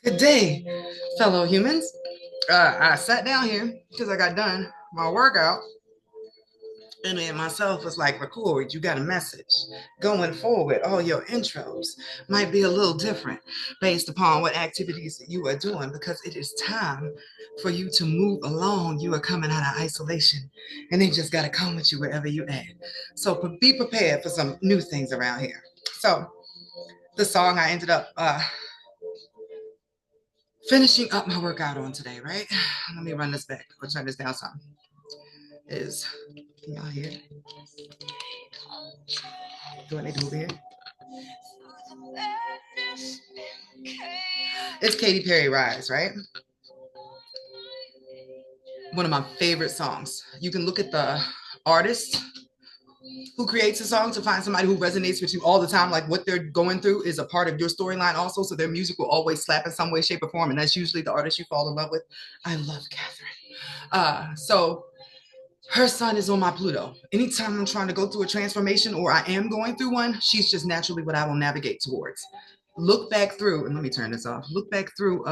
Good day, fellow humans. I sat down here because I got done my workout, and then myself was like, record, you got a message. Going forward, all your intros might be a little different based upon what activities that you are doing because it is time for you to move along. You are coming out of isolation, and they just got to come with you wherever you at. So be prepared for some new things around here. So the song I ended up finishing up my workout on today, right? Let me run this back or turn this down some. Is can y'all hear? Do I need to move here? It's Katy Perry Rise, right? One of my favorite songs. You can look at the artist who creates a song to find somebody who resonates with you all the time. Like what they're going through is a part of your storyline also. So their music will always slap in some way, shape, or form. And that's usually the artist you fall in love with. I love Catherine. So her son is on my Pluto. Anytime I'm trying to go through a transformation or I am going through one, she's just naturally what I will navigate towards. Look back through, and let me turn this off. Look back through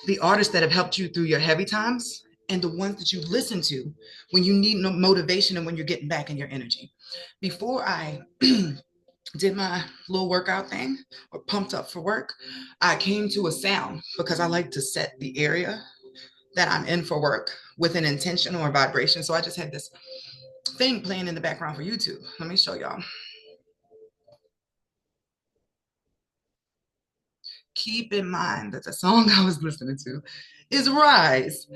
the artists that have helped you through your heavy times and the ones that you listen to when you need no motivation and when you're getting back in your energy. Before I did my little workout thing or pumped up for work, I came to a sound because I like to set the area that I'm in for work with an intention or a vibration. So I just had this thing playing in the background for YouTube. Let me show y'all. Keep in mind that the song I was listening to is Rise.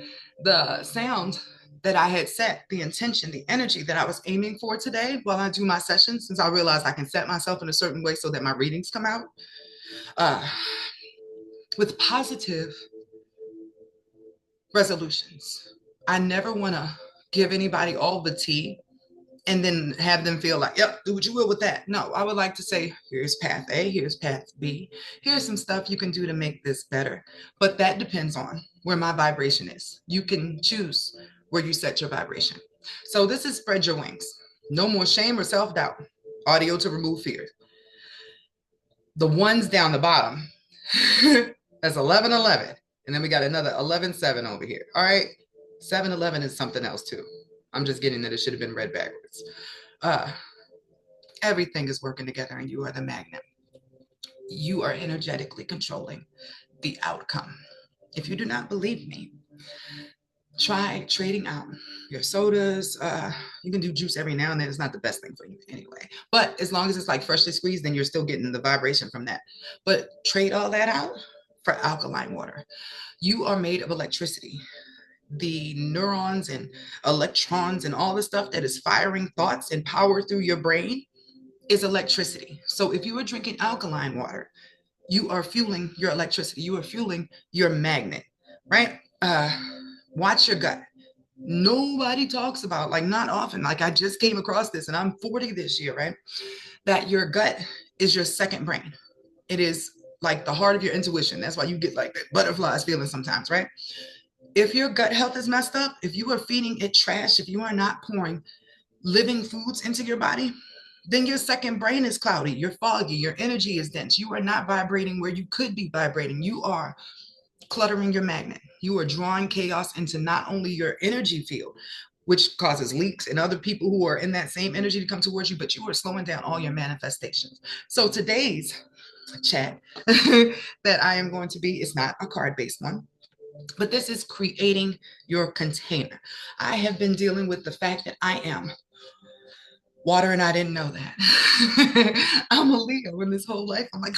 The sound that I had set, the intention, the energy that I was aiming for today while I do my sessions, since I realized I can set myself in a certain way so that my readings come out uh, with positive resolutions. I never want to give anybody all the tea and then have them feel like, yep, do what you will with that. No, I would like to say, here's path A, here's path B, here's some stuff you can do to make this better. But that depends on where my vibration is. You can choose where you set your vibration. So this is Spread Your Wings. No more shame or self-doubt. Audio to remove fear. The ones down the bottom, that's 1111. And then we got another 11:7 over here. All right. 7:11 is something else too. I'm just getting that it should have been read backwards. Uh, Everything is working together and you are the magnet. You are energetically controlling the outcome. If you do not believe me, try trading out your sodas. You can do juice every now and then. It's not the best thing for you anyway. But as long as it's like freshly squeezed, then you're still getting the vibration from that. But trade all that out for alkaline water. You are made of electricity. The neurons and electrons and all the stuff that is firing thoughts and power through your brain is electricity. So if you are drinking alkaline water, you are fueling your electricity. You are fueling your magnet, right? Watch your gut. Nobody talks about, like, not often. Like, I just came across this and I'm 40 this year, right? That your gut is your second brain. It is like the heart of your intuition. That's why you get like that butterflies feeling sometimes, right? If your gut health is messed up, if you are feeding it trash, if you are not pouring living foods into your body, then your second brain is cloudy, you're foggy, your energy is dense. You are not vibrating where you could be vibrating. You are cluttering your magnet. You are drawing chaos into not only your energy field, which causes leaks and other people who are in that same energy to come towards you, but you are slowing down all your manifestations. So today's chat that I am going to be is not a card based one. But this is creating your container. I have been dealing with the fact that I am water and I didn't know that. I'm a Leo in this whole life. I'm like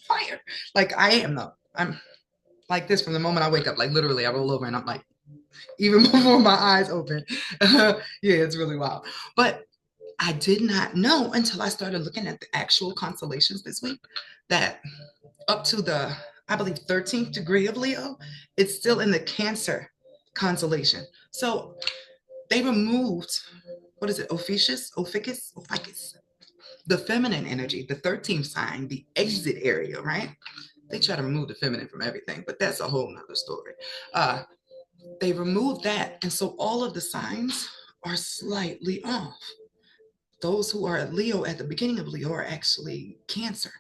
fire. Like I am though. I'm like this from the moment I wake up. Like literally I roll over and I'm like, even before my eyes open. Yeah, it's really wild. But I did not know until I started looking at the actual constellations this week that up to the, I believe, 13th degree of Leo, it's still in the Cancer constellation. So they removed, what is it, Ophiuchus, the feminine energy, the 13th sign, the exit area, right? They try to remove the feminine from everything, but that's a whole nother story. They removed that. And so all of the signs are slightly off. Those who are Leo at the beginning of Leo are actually Cancer.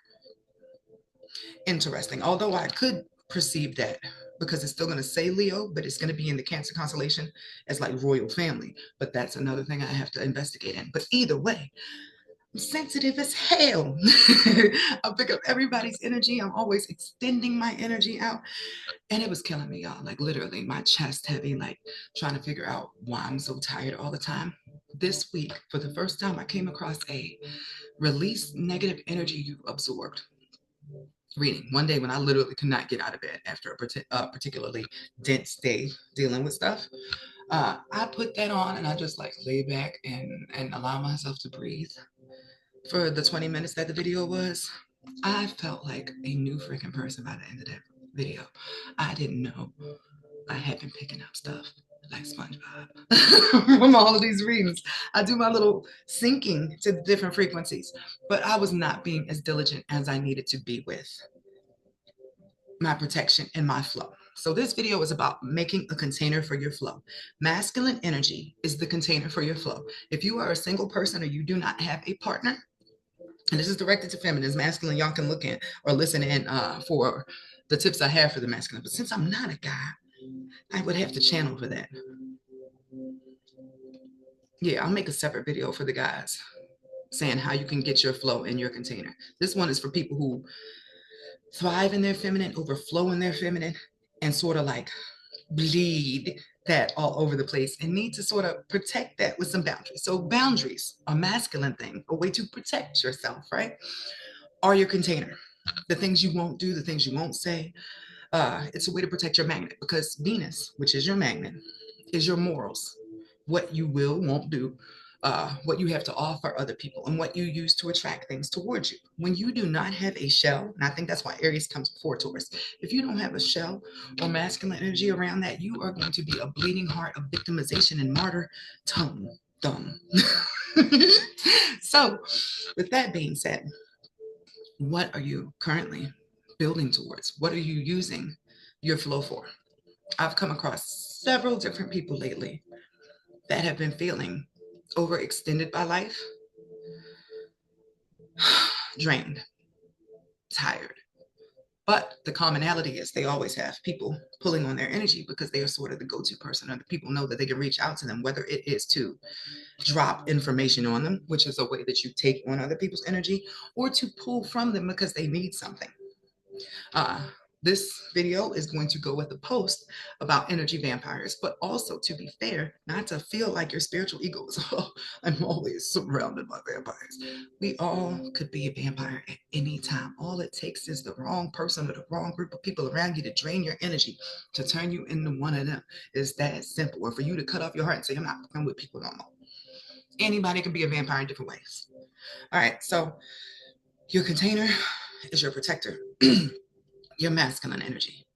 Interesting. Although I could perceive that because it's still going to say Leo, but it's going to be in the Cancer constellation as like royal family. But that's another thing I have to investigate in. But either way, I'm sensitive as hell. I pick up everybody's energy. I'm always extending my energy out. And it was killing me, y'all. Like literally, my chest heavy, like trying to figure out why I'm so tired all the time. This week, for the first time, I came across a release negative energy you absorbed reading one day when I literally could not get out of bed after a particularly dense day dealing with stuff. I put that on and I just like lay back and allow myself to breathe for the 20 minutes that the video was. I felt like a new freaking person by the end of that video. I didn't know I had been picking up stuff like SpongeBob from all of these readings. I do my little syncing to the different frequencies, but I was not being as diligent as I needed to be with my protection and my flow. So this video is about making a container for your flow. Masculine energy is the container for your flow. If you are a single person or you do not have a partner, and this is directed to feminines, masculine, y'all can look in or listen in for the tips I have for the masculine. But since I'm not a guy, I would have to channel for that. Yeah, I'll make a separate video for the guys saying how you can get your flow in your container. This one is for people who thrive in their feminine, overflow in their feminine, and sort of like bleed that all over the place and need to sort of protect that with some boundaries. So boundaries, a masculine thing, a way to protect yourself, right? Are your container. The things you won't do, the things you won't say. It's a way to protect your magnet because Venus, which is your magnet, is your morals, what you will, won't do, what you have to offer other people, and what you use to attract things towards you. When you do not have a shell, and I think that's why Aries comes before Taurus, if you don't have a shell or masculine energy around that, you are going to be a bleeding heart of victimization and martyrdom. So, with that being said, what are you currently building towards? What are you using your flow for? I've come across several different people lately that have been feeling overextended by life, drained, tired. But the commonality is they always have people pulling on their energy because they are sort of the go-to person, or the people know that they can reach out to them, whether it is to drop information on them, which is a way that you take on other people's energy, or to pull from them because they need something. Uh, this video is going to go with a post about energy vampires, but also, to be fair, not to feel like your spiritual ego is, oh, I'm always surrounded by vampires. We all could be a vampire at any time. All it takes is the wrong person or the wrong group of people around you to drain your energy, to turn you into one of them. It's that simple. Or for you to cut off your heart and say, I'm not fucking with people no more. Anybody can be a vampire in different ways. All right, so your container is your protector. Your masculine energy.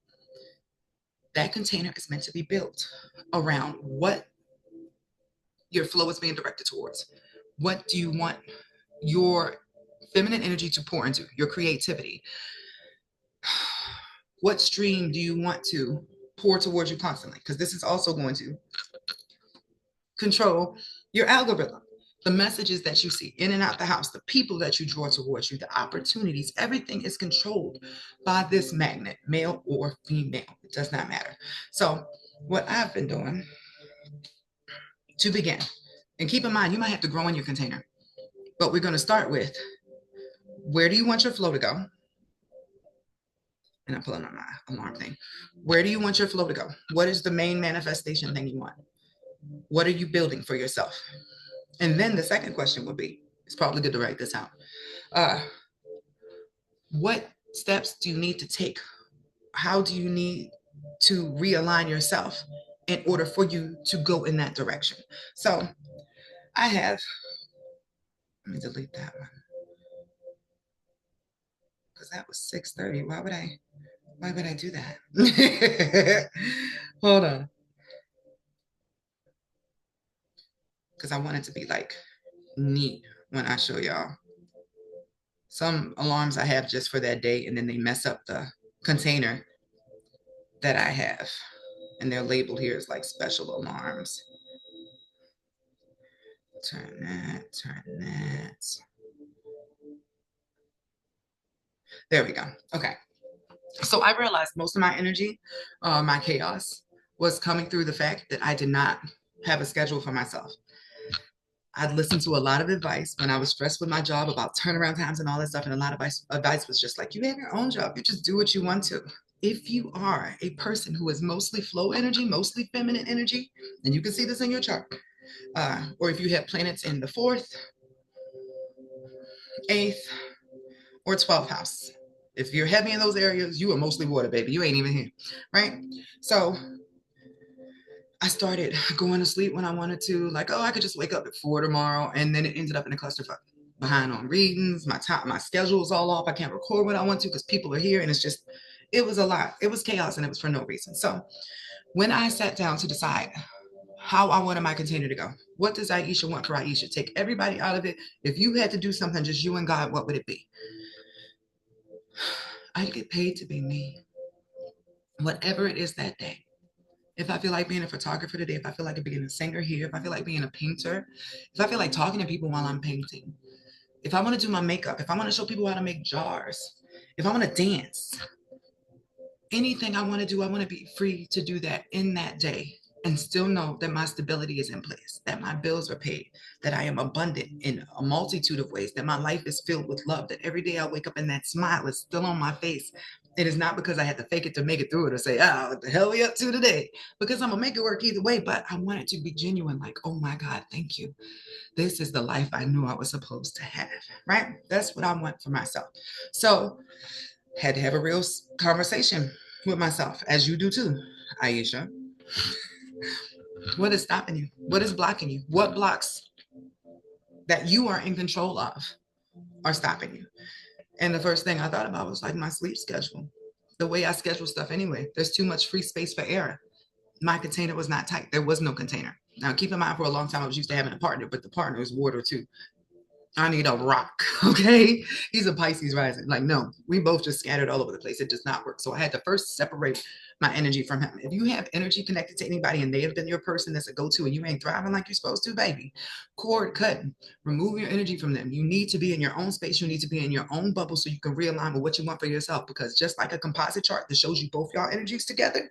That container is meant to be built around what your flow is being directed towards. What do you want your feminine energy to pour into? Your creativity. What stream do you want to pour towards you constantly? Because this is also going to control your algorithm, the messages that you see in and out the house, the people that you draw towards you, the opportunities. Everything is controlled by this magnet, male or female. It does not matter. So what I've been doing to begin, and keep in mind, you might have to grow in your container, but we're going to start with, where do you want your flow to go? And I'm pulling on my alarm thing. Where do you want your flow to go? What is the main manifestation thing you want? What are you building for yourself? And then the second question would be, it's probably good to write this out. What steps do you need to take? How do you need to realign yourself in order for you to go in that direction? So I have, let me delete that one, because that was 6:30. Why would I do that? Hold on. Because I want it to be like neat when I show y'all. Some alarms I have just for that day, and then they mess up the container that I have. And they're labeled here as like special alarms. Turn that. There we go. Okay. So I realized most of my energy, my chaos, was coming through the fact that I did not have a schedule for myself. I'd listened to a lot of advice when I was stressed with my job about turnaround times and all that stuff. And a lot of advice was just like, you have your own job. You just do what you want to. If you are a person who is mostly flow energy, mostly feminine energy, and you can see this in your chart, or if you have planets in the fourth, eighth, or 12th house, if you're heavy in those areas, you are mostly water, baby. You ain't even here, right? So I started going to sleep when I wanted to, like, oh, I could just wake up at 4 tomorrow. And then it ended up in a clusterfuck. Behind on readings, my schedule's all off. I can't record what I want to because people are here. And it's just, it was a lot. It was chaos and it was for no reason. So when I sat down to decide how I wanted my container to go, what does Aisha want for Aisha? Take everybody out of it. If you had to do something, just you and God, what would it be? I get paid to be me, whatever it is that day. If I feel like being a photographer today, if I feel like being a singer here, if I feel like being a painter, if I feel like talking to people while I'm painting, if I want to do my makeup, if I want to show people how to make jars, if I want to dance, anything I want to do, I want to be free to do that in that day and still know that my stability is in place, that my bills are paid, that I am abundant in a multitude of ways, that my life is filled with love, that every day I wake up and that smile is still on my face. It is not because I had to fake it to make it through it or say, oh, what the hell are we up to today? Because I'm going to make it work either way. But I want it to be genuine, like, oh my God, thank you. This is the life I knew I was supposed to have, right? That's what I want for myself. So had to have a real conversation with myself, as you do too, Aisha. What is stopping you? What is blocking you? What blocks that you are in control of are stopping you? And the first thing I thought about was like my sleep schedule, the way I schedule stuff anyway. There's too much free space for error. My container was not tight. There was no container. Now, keep in mind, for a long time, I was used to having a partner, but the partner is water too. I need a rock, okay? He's a Pisces rising. Like, no, we both just scattered all over the place. It does not work. So I had to first separate my energy from him. If you have energy connected to anybody and they have been your person that's a go-to and you ain't thriving like you're supposed to, baby, cord cutting, remove your energy from them. You need to be in your own space. You need to be in your own bubble so you can realign with what you want for yourself. Because just like a composite chart that shows you both y'all energies together,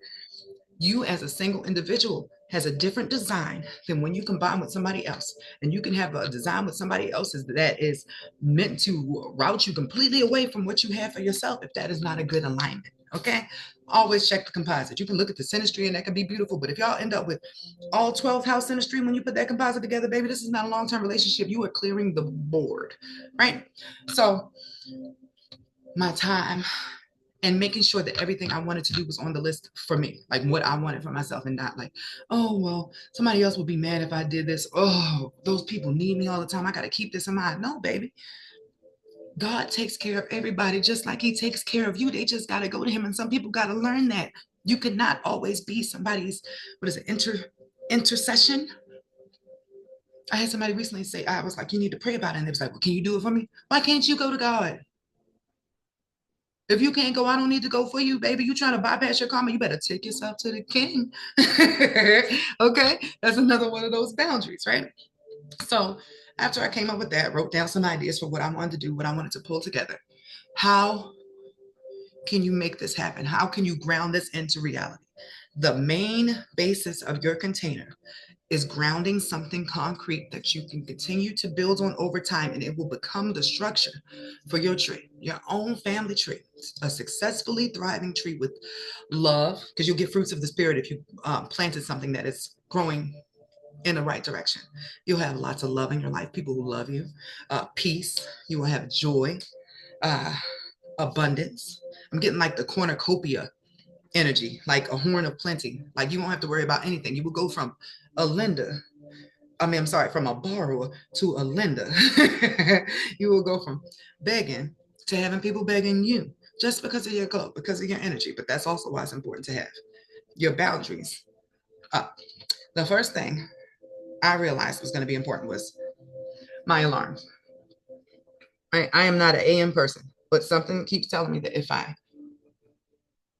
you as a single individual has a different design than when you combine with somebody else. And you can have a design with somebody else's that is meant to route you completely away from what you have for yourself if that is not a good alignment. Okay. Always check the composite. You can look at the synastry and that can be beautiful. But if y'all end up with all 12th house synastry when you put that composite together, baby, this is not a long-term relationship. You are clearing the board, right? So my time and making sure that everything I wanted to do was on the list for me, like what I wanted for myself, and not like, oh, well, somebody else would be mad if I did this. Oh, those people need me all the time. I got to keep this in mind. No, baby. God takes care of everybody just like he takes care of you. They just got to go to him. And some people got to learn that you cannot always be somebody's, what is it, intercession. I had somebody recently say, I was like, you need to pray about it. And they was like, well, can you do it for me? Why can't you go to God? If you can't go, I don't need to go for you, baby. You trying to bypass your karma, you better take yourself to the king. Okay, that's another one of those boundaries, right? So after I came up with that, wrote down some ideas for what I wanted to do, what I wanted to pull together. How can you make this happen? How can you ground this into reality? The main basis of your container is grounding something concrete that you can continue to build on over time, and it will become the structure for your tree, your own family tree, a successfully thriving tree with love, because you'll get fruits of the spirit if you planted something that is growing in the right direction. You'll have lots of love in your life, people who love you, peace, you will have joy, uh, abundance. I'm getting like the cornucopia energy, like a horn of plenty. Like you won't have to worry about anything. You will go from a lender, I'm sorry, from a borrower to a lender. You will go from begging to having people begging you just because of your glow, because of your energy. But that's also why it's important to have your boundaries up. The first thing I realized was going to be important was my alarm. Right? I am not an AM person, but something keeps telling me that if I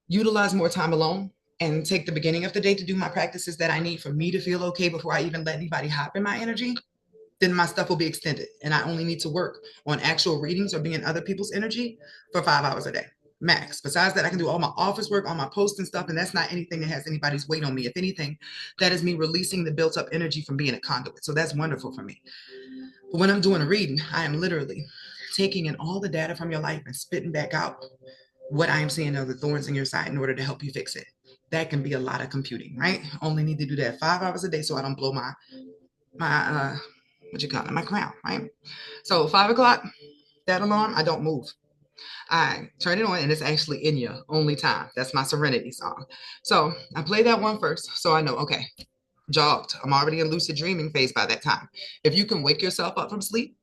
utilize more time alone and take the beginning of the day to do my practices that I need for me to feel okay before I even let anybody hop in my energy, then my stuff will be extended. And I only need to work on actual readings or being in other people's energy for 5 hours a day, max. Besides that, I can do all my office work, all my posts and stuff. And that's not anything that has anybody's weight on me. If anything, that is me releasing the built up energy from being a conduit. So that's wonderful for me. But when I'm doing a reading, I am literally taking in all the data from your life and spitting back out what I am seeing are the thorns in your side in order to help you fix it. That can be a lot of computing, right? Only need to do that 5 hours a day so I don't blow my what you call it, my crown, right? So 5 o'clock, that alarm, I don't move. I turn it on and it's actually Enya, Only Time. That's my Serenity song. So I play that one first so I know, okay, jogged. I'm already in lucid dreaming phase by that time. If you can wake yourself up from sleep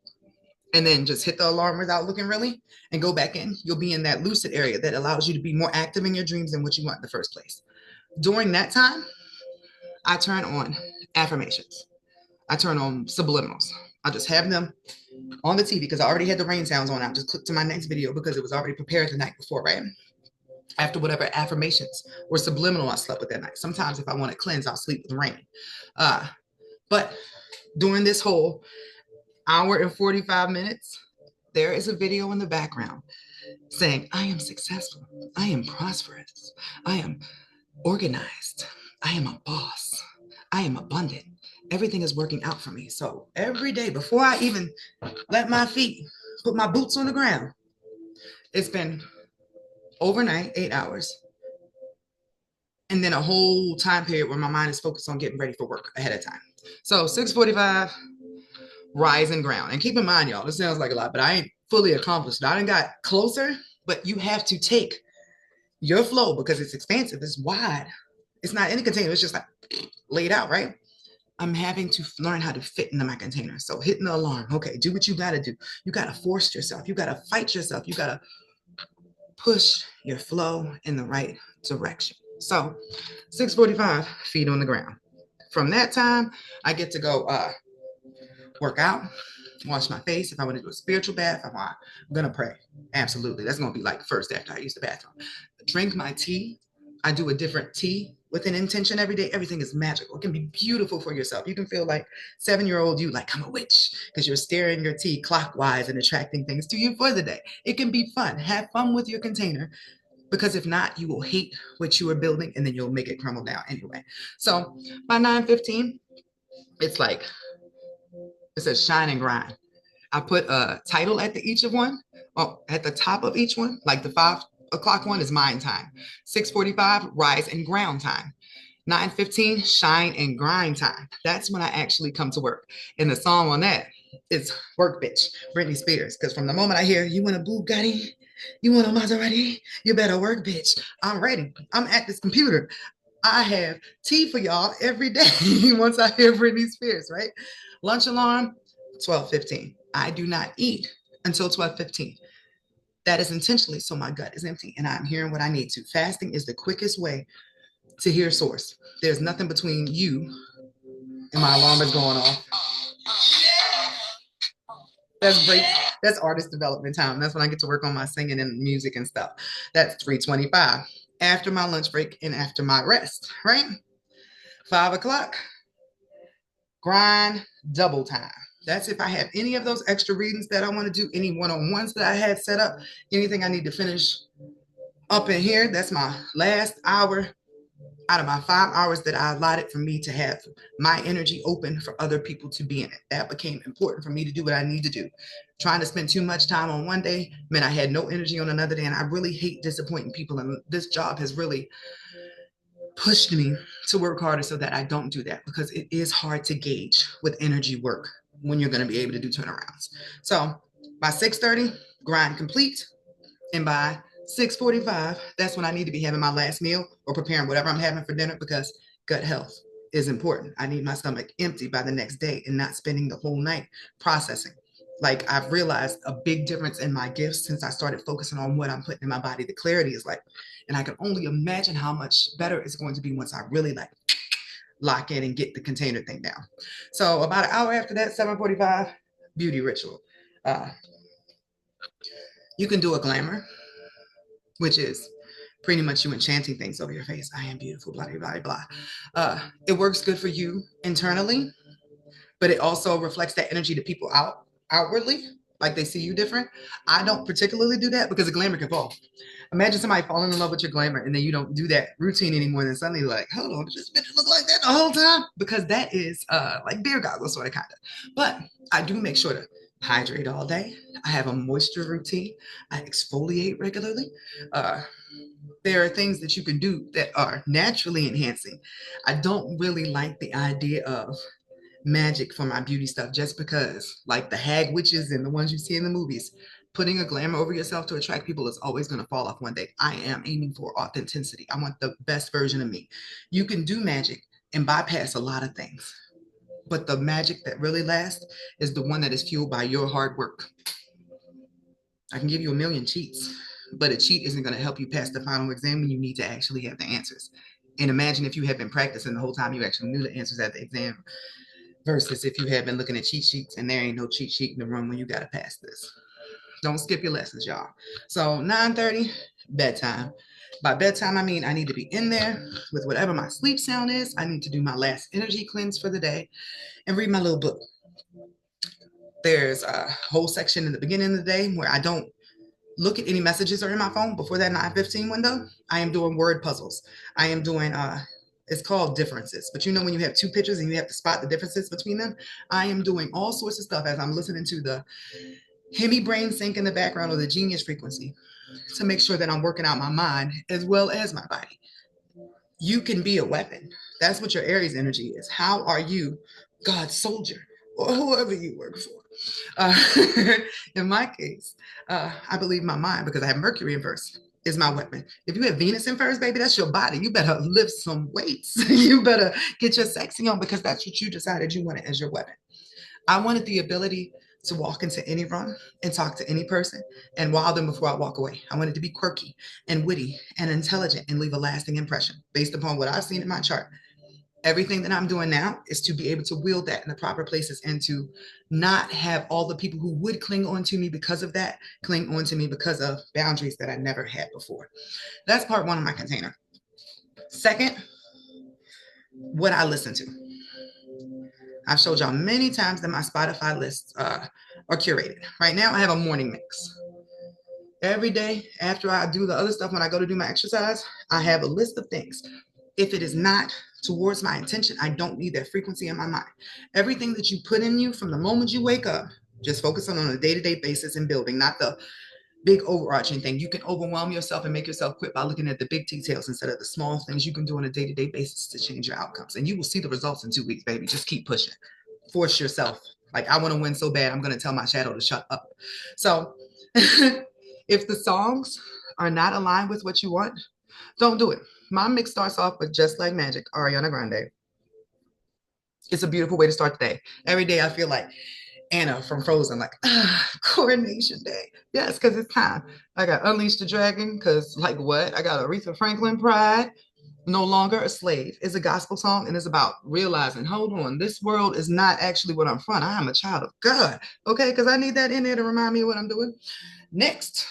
and then just hit the alarm without looking really and go back in, you'll be in that lucid area that allows you to be more active in your dreams than what you want in the first place. During that time, I turn on affirmations. I turn on subliminals. I just have them on the TV because I already had the rain sounds on. I just clicked to my next video because it was already prepared the night before, right? After whatever affirmations or subliminal I slept with that night. Sometimes if I want to cleanse, I'll sleep with rain. But during this whole hour and 45 minutes, there is a video in the background saying, I am successful. I am prosperous. I am organized. I am a boss. I am abundant. Everything is working out for me. So every day before I even let my feet put my boots on the ground, it's been overnight, 8 hours. And then a whole time period where my mind is focused on getting ready for work ahead of time. So 6:45, rise and ground. And keep in mind, y'all, this sounds like a lot, but I ain't fully accomplished. I done got closer, but you have to take your flow because it's expansive, it's wide. It's not in a container, it's just like laid out, right? I'm having to learn how to fit into my container. So hitting the alarm, okay, do what you gotta do. You gotta force yourself. You gotta fight yourself. You gotta push your flow in the right direction. So 6:45, feet on the ground. From that time, I get to go work out, wash my face. If I want to do a spiritual bath, I'm gonna pray. Absolutely. That's gonna be like first after I use the bathroom. Drink my tea. I do a different tea with an intention every day. Everything is magical. It can be beautiful for yourself. You can feel like 7-year-old you, like I'm a witch, because you're stirring your tea clockwise and attracting things to you for the day. It can be fun. Have fun with your container, because if not, you will hate what you are building and then you'll make it crumble down anyway. So by 9:15, it's like, it says shine and grind. I put a title at each of one, at the top of each one, like the 5 o'clock one is mind time. 6:45, rise and ground time. 9:15, shine and grind time. That's when I actually come to work. And the song on that is Work Bitch, Britney Spears. Because from the moment I hear, you want a Bugatti, you want a Maserati, you better work, bitch. I'm ready. I'm at this computer. I have tea for y'all every day once I hear Britney Spears, right? Lunch alarm, 12:15. I do not eat until 12:15. That is intentionally so my gut is empty and I'm hearing what I need to. Fasting is the quickest way to hear source. There's nothing between you and my alarm is going off. That's great. That's artist development time. That's when I get to work on my singing and music and stuff. That's 3:25 after my lunch break and after my rest, right? 5 o'clock, grind double time. That's if I have any of those extra readings that I want to do, any one-on-ones that I had set up, anything I need to finish up in here. That's my last hour out of my 5 hours that I allotted for me to have my energy open for other people to be in it. That became important for me to do what I need to do. Trying to spend too much time on one day meant I had no energy on another day. And I really hate disappointing people. And this job has really pushed me to work harder so that I don't do that, because it is hard to gauge with energy work when you're going to be able to do turnarounds. So by 6:30, grind complete. And by 6:45, that's when I need to be having my last meal or preparing whatever I'm having for dinner, because gut health is important. I need my stomach empty by the next day and not spending the whole night processing. Like, I've realized a big difference in my gifts since I started focusing on what I'm putting in my body. The clarity is like, and I can only imagine how much better it's going to be once I really like lock in and get the container thing down. So about an hour after that, 7:45, beauty ritual. You can do a glamour, which is pretty much you enchanting things over your face. I am beautiful, blah, blah, blah, blah. It works good for you internally, but it also reflects that energy to people outwardly, like they see you different. I don't particularly do that because the glamour can fall. Imagine somebody falling in love with your glamour and then you don't do that routine anymore. And then suddenly like, hold on, does this bitch look like that the whole time? Because that is like beer goggles sort of kind of. But I do make sure to hydrate all day. I have a moisture routine. I exfoliate regularly. Uh, there are things that you can do that are naturally enhancing. I don't really like the idea of magic for my beauty stuff just because, like the hag witches and the ones you see in the movies, putting a glamour over yourself to attract people is always going to fall off one day. I am aiming for authenticity. I want the best version of me. You can do magic and bypass a lot of things, but the magic that really lasts is the one that is fueled by your hard work. I can give you a million cheats, but a cheat isn't going to help you pass the final exam when you need to actually have the answers. And imagine if you had been practicing the whole time you actually knew the answers at the exam versus if you had been looking at cheat sheets and there ain't no cheat sheet in the room when you got to pass this. Don't skip your lessons, y'all. So 9:30, bedtime. By bedtime, I mean I need to be in there with whatever my sleep sound is. I need to do my last energy cleanse for the day and read my little book. There's a whole section in the beginning of the day where I don't look at any messages that are in my phone before that 9:15 window. I am doing word puzzles. I am doing it's called differences, but you know when you have two pictures and you have to spot the differences between them. I am doing all sorts of stuff as I'm listening to the Hemi brain sync in the background or the genius frequency to make sure that I'm working out my mind as well as my body. You can be a weapon. That's what your Aries energy is. How are you, God's soldier, or whoever you work for? Uh, in my case, I believe my mind, because I have Mercury in verse, is my weapon. If you have Venus in first, baby, that's your body. You better lift some weights. You better get your sexy on because that's what you decided you wanted as your weapon. I wanted the ability to walk into any room and talk to any person and wow them before I walk away. I wanted to be quirky and witty and intelligent and leave a lasting impression based upon what I've seen in my chart. Everything that I'm doing now is to be able to wield that in the proper places and to not have all the people who would cling on to me because of that cling on to me because of boundaries that I never had before. That's part one of my container. Second, what I listen to. I've showed y'all many times that my Spotify lists are curated. Right now, I have a morning mix. Every day after I do the other stuff, when I go to do my exercise, I have a list of things. If it is not towards my intention, I don't need that frequency in my mind. Everything that you put in you from the moment you wake up, just focus on a day-to-day basis and building, not the big overarching thing. You can overwhelm yourself and make yourself quit by looking at the big details instead of the small things you can do on a day-to-day basis to change your outcomes. And you will see the results in 2 weeks, baby. Just keep pushing. Force yourself. Like, I want to win so bad, I'm going to tell my shadow to shut up. So if the songs are not aligned with what you want, don't do it. My mix starts off with Just Like Magic, Ariana Grande. It's a beautiful way to start the day. Every day I feel like Anna from Frozen, like, coronation day. Yes, because it's time. I got Unleash the Dragon, because, like, what? I got Aretha Franklin, Pride, No Longer a Slave. It's a gospel song, and it's about realizing, hold on, this world is not actually what I'm from. I am a child of God, okay? Because I need that in there to remind me of what I'm doing. Next,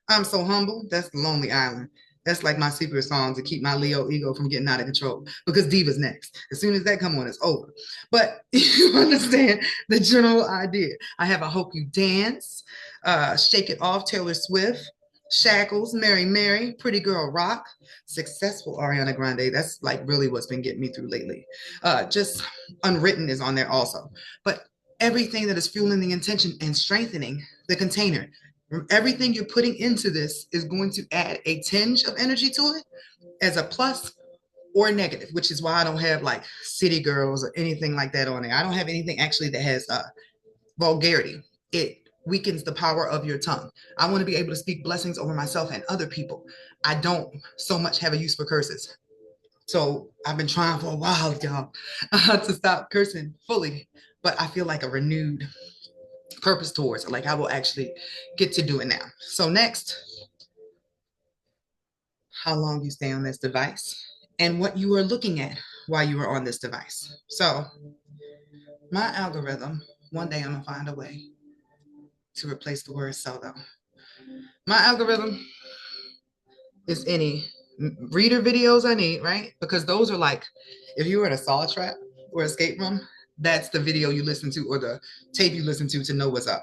I'm So Humble. That's the Lonely Island. That's like my secret song to keep my Leo ego from getting out of control because Diva's next. As soon as that come on, it's over. But you understand the general idea. I have I Hope You Dance, Shake It Off, Taylor Swift, Shackles, Mary Mary, Pretty Girl Rock, Successful, Ariana Grande. That's like really what's been getting me through lately. Just Unwritten is on there also. But everything that is fueling the intention and strengthening the container. Everything you're putting into this is going to add a tinge of energy to it as a plus or a negative, which is why I don't have like City Girls or anything like that on there. I don't have anything actually that has vulgarity. It weakens the power of your tongue. I want to be able to speak blessings over myself and other people. I don't so much have a use for curses. So I've been trying for a while, y'all, to stop cursing fully, but I feel like a renewed purpose towards it. Like I will actually get to do it now. So next, how long you stay on this device and what you are looking at while you are on this device. So my algorithm, one day I'm gonna find a way to replace the word so though. My algorithm is any reader videos I need, right? Because those are like, if you were in a saw trap or escape room, that's the video you listen to or the tape you listen to know what's up.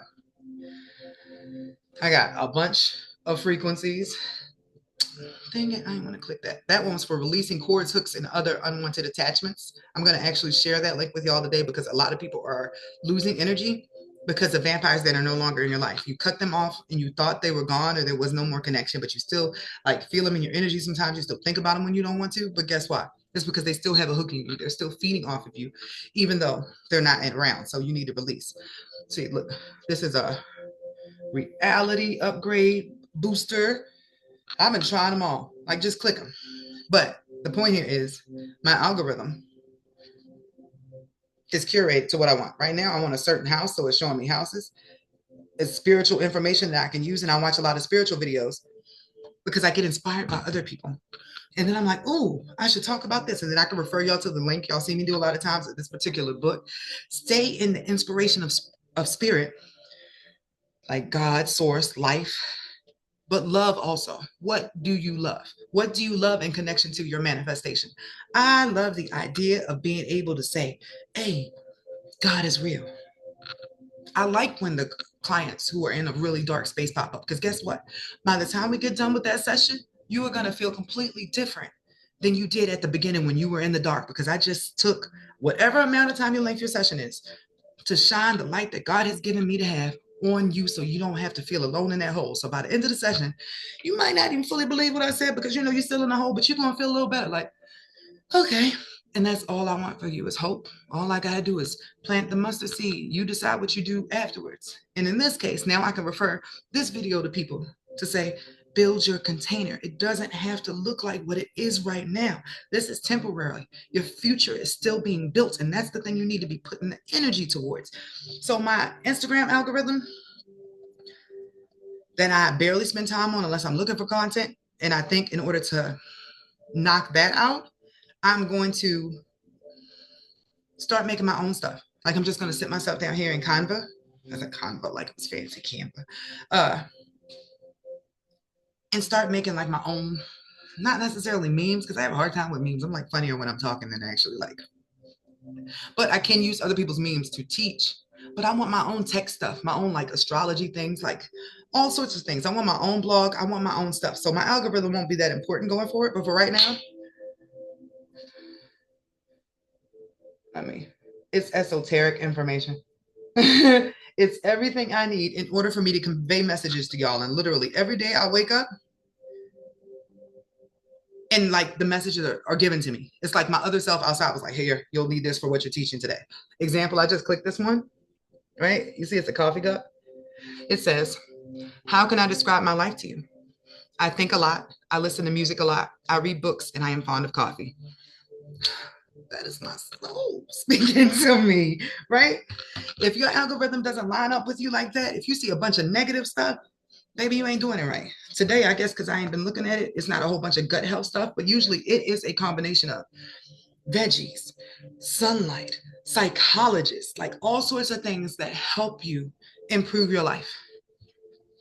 I got a bunch of frequencies. Dang it, I didn't want to click that. That one was for releasing cords, hooks, and other unwanted attachments. I'm going to actually share that link with y'all today because a lot of people are losing energy because of vampires that are no longer in your life. You cut them off and you thought they were gone or there was no more connection, but you still like feel them in your energy. Sometimes you still think about them when you don't want to, but guess what? It's because they still have a hook in you. They're still feeding off of you, even though they're not around. So you need to release. See, look, this is a reality upgrade booster. I've been trying them all. Like, just click them. But the point here is my algorithm is curated to what I want. Right now, I want a certain house, so it's showing me houses. It's spiritual information that I can use, and I watch a lot of spiritual videos because I get inspired by other people. And then I'm like, oh, I should talk about this. And then I can refer y'all to the link. Y'all see me do a lot of times with this particular book. Stay in the inspiration of spirit, like God, source, life, but love also. What do you love? What do you love in connection to your manifestation? I love the idea of being able to say, hey, God is real. I like when the clients who are in a really dark space pop up, because guess what? By the time we get done with that session, you are going to feel completely different than you did at the beginning when you were in the dark, because I just took whatever amount of time your length your session is to shine the light that God has given me to have on you so you don't have to feel alone in that hole. So by the end of the session, you might not even fully believe what I said because you know you're still in the hole, but you're going to feel a little better like, okay. And that's all I want for you is hope. All I got to do is plant the mustard seed. You decide what you do afterwards. And in this case, now I can refer this video to people to say, build your container. It doesn't have to look like what it is right now. This is temporary. Your future is still being built. And that's the thing you need to be putting the energy towards. So my Instagram algorithm that I barely spend time on unless I'm looking for content. And I think in order to knock that out, I'm going to start making my own stuff. Like I'm just going to sit myself down here in Canva. That's a Canva, like it's fancy Canva. And start making like my own, not necessarily memes, because I have a hard time with memes. I'm like funnier when I'm talking than actually like. But I can use other people's memes to teach. But I want my own tech stuff, my own like astrology things, like all sorts of things. I want my own blog. I want my own stuff. So my algorithm won't be that important going forward. But for right now, it's esoteric information. It's everything I need in order for me to convey messages to y'all. And literally every day I wake up and like the messages are given to me. It's like my other self outside was like, here, you'll need this for what you're teaching today. Example, I just clicked this one, right? You see it's a coffee cup. It says, how can I describe my life to you? I think a lot. I listen to music a lot. I read books and I am fond of coffee. That is my soul speaking to me, right? If your algorithm doesn't line up with you like that, if you see a bunch of negative stuff, maybe you ain't doing it right. Today, I guess because I ain't been looking at it, it's not a whole bunch of gut health stuff, but usually it is a combination of veggies, sunlight, psychologists, like all sorts of things that help you improve your life.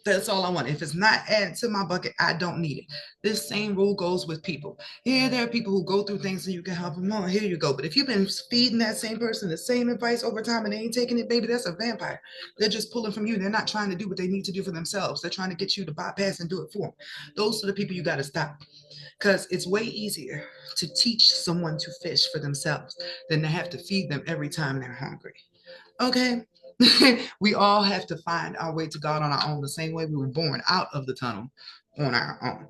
That's all I want. If it's not added to my bucket, I don't need it. This same rule goes with people. Yeah, there are people who go through things and you can help them on. Here you go. But if you've been feeding that same person the same advice over time and they ain't taking it, baby, that's a vampire. They're just pulling from you. They're not trying to do what they need to do for themselves. They're trying to get you to bypass and do it for them. Those are the people you got to stop. Because it's way easier to teach someone to fish for themselves than to have to feed them every time they're hungry. Okay? We all have to find our way to God on our own, the same way we were born out of the tunnel on our own.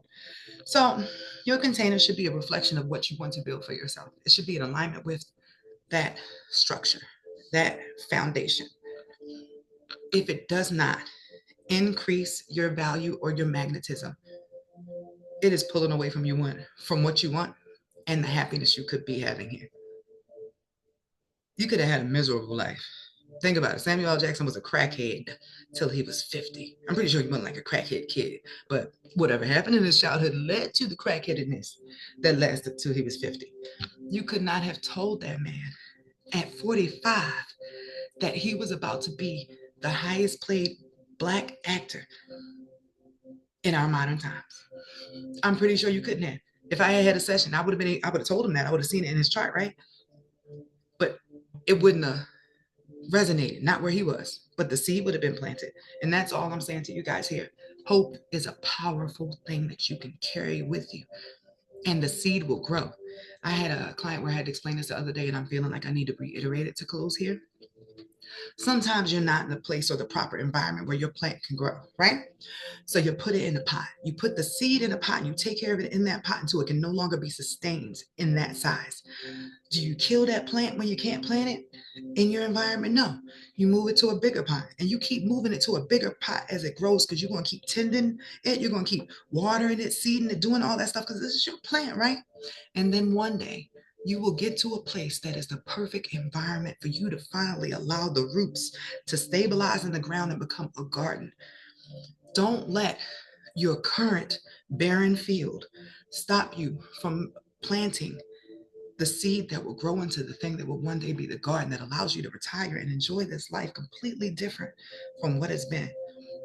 So your container should be a reflection of what you want to build for yourself. It should be in alignment with that structure, that foundation. If it does not increase your value or your magnetism, it is pulling away from what you want and the happiness you could be having here. You could have had a miserable life. Think about it. Samuel L. Jackson was a crackhead till he was 50. I'm pretty sure he wasn't like a crackhead kid, but whatever happened in his childhood led to the crackheadedness that lasted till he was 50. You could not have told that man at 45 that he was about to be the highest paid Black actor in our modern times. I'm pretty sure you couldn't have. If I had a session, I would have told him that. I would have seen it in his chart, right? But it wouldn't have resonated, not where he was, but the seed would have been planted. And that's all I'm saying to you guys here. Hope is a powerful thing that you can carry with you, and the seed will grow. I had a client where I had to explain this the other day, and I'm feeling like I need to reiterate it to close here. Sometimes you're not in the place or the proper environment where your plant can grow, right? So you put it in a pot. You put the seed in a pot and you take care of it in that pot until it can no longer be sustained in that size. Do you kill that plant when you can't plant it in your environment? No. You move it to a bigger pot and you keep moving it to a bigger pot as it grows, because you're going to keep tending it. You're going to keep watering it, seeding it, doing all that stuff because this is your plant, right? And then one day you will get to a place that is the perfect environment for you to finally allow the roots to stabilize in the ground and become a garden. Don't let your current barren field stop you from planting the seed that will grow into the thing that will one day be the garden that allows you to retire and enjoy this life completely different from what it's been.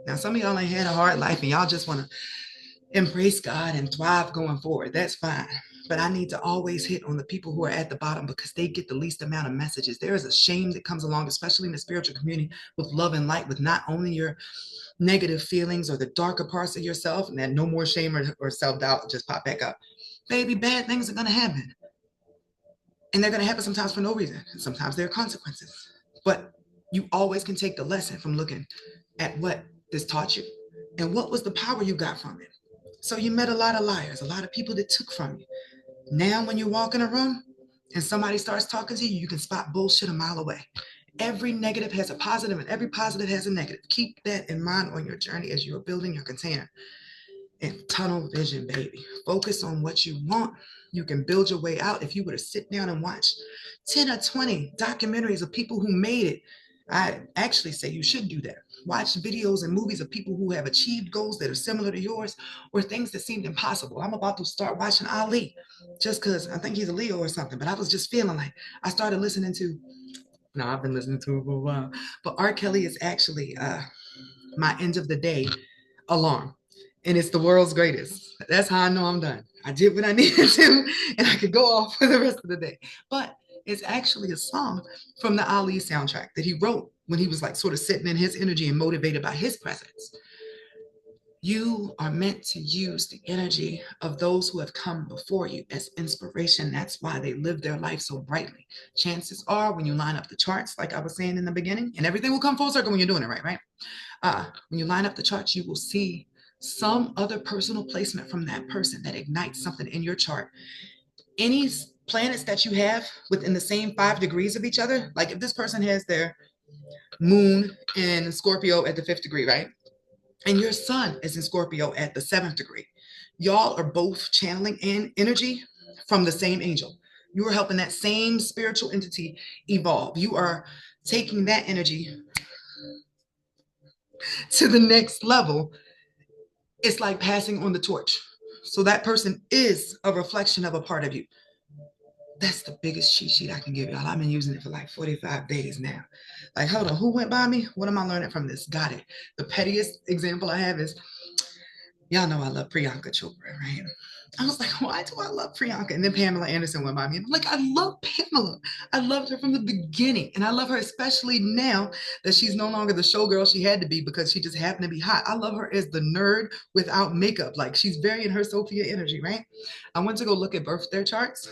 Now, some of y'all ain't had a hard life and y'all just want to embrace God and thrive going forward. That's fine. But I need to always hit on the people who are at the bottom because they get the least amount of messages. There is a shame that comes along, especially in the spiritual community, with love and light, with not only your negative feelings or the darker parts of yourself, and then no more shame or self-doubt just pop back up. Baby, bad things are going to happen. And they're going to happen sometimes for no reason. Sometimes there are consequences. But you always can take the lesson from looking at what this taught you and what was the power you got from it. So you met a lot of liars, a lot of people that took from you. Now, when you walk in a room and somebody starts talking to you, you can spot bullshit a mile away. Every negative has a positive and every positive has a negative. Keep that in mind on your journey as you are building your container. And tunnel vision, baby. Focus on what you want. You can build your way out. If you were to sit down and watch 10 or 20 documentaries of people who made it, I actually say you should do that. Watch videos and movies of people who have achieved goals that are similar to yours or things that seemed impossible. I'm about to start watching Ali just because I think he's a Leo or something, but I was just feeling like I started listening to, no, I've been listening to it for a while, but R. Kelly is actually my end of the day alarm. And it's the world's greatest. That's how I know I'm done. I did what I needed to, and I could go off for the rest of the day. But it's actually a song from the Ali soundtrack that he wrote when he was like sort of sitting in his energy and motivated by his presence. You are meant to use the energy of those who have come before you as inspiration. That's why they live their life so brightly. Chances are, when you line up the charts, like I was saying in the beginning, and everything will come full circle when you're doing it right, right? When you line up the charts, you will see some other personal placement from that person that ignites something in your chart. Any planets that you have within the same 5 degrees of each other, like if this person has their moon in Scorpio at the 5th degree, right? And your sun is in Scorpio at the 7th degree. Y'all are both channeling in energy from the same angel. You are helping that same spiritual entity evolve. You are taking that energy to the next level. It's like passing on the torch. So that person is a reflection of a part of you. That's the biggest cheat sheet I can give y'all. I've been using it for like 45 days now. Like, hold on, who went by me? What am I learning from this? Got it. The pettiest example I have is, y'all know I love Priyanka Chopra, right? I was like, why do I love Priyanka? And then Pamela Anderson went by me. And I'm like, I love Pamela. I loved her from the beginning. And I love her especially now that she's no longer the showgirl she had to be because she just happened to be hot. I love her as the nerd without makeup. Like, she's very in her Sophia energy, right? I went to go look at birthday charts.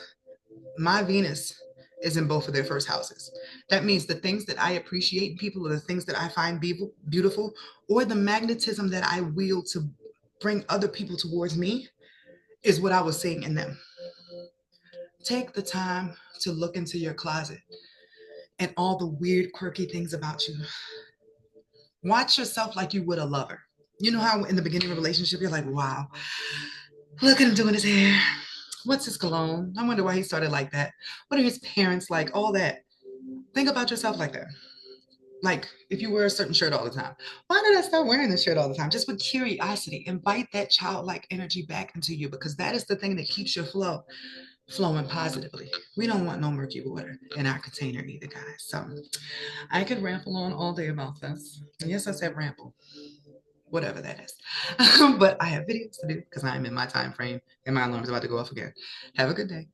My Venus is in both of their first houses. That means the things that I appreciate in people are the things that I find beautiful, or the magnetism that I wield to bring other people towards me is what I was seeing in them. Take the time to look into your closet and all the weird, quirky things about you. Watch yourself like you would a lover. You know how in the beginning of a relationship, you're like, wow, look at him doing his hair. What's his cologne? I wonder why he started like that. What are his parents like? All that. Think about yourself like that. Like if you wear a certain shirt all the time. Why did I start wearing this shirt all the time? Just with curiosity. Invite that childlike energy back into you, because that is the thing that keeps your flow flowing positively. We don't want no murky water in our container either, guys. So I could ramble on all day about this. And yes, I said ramble, whatever that is. But I have videos to do because I'm in my time frame and my alarm is about to go off again. Have a good day.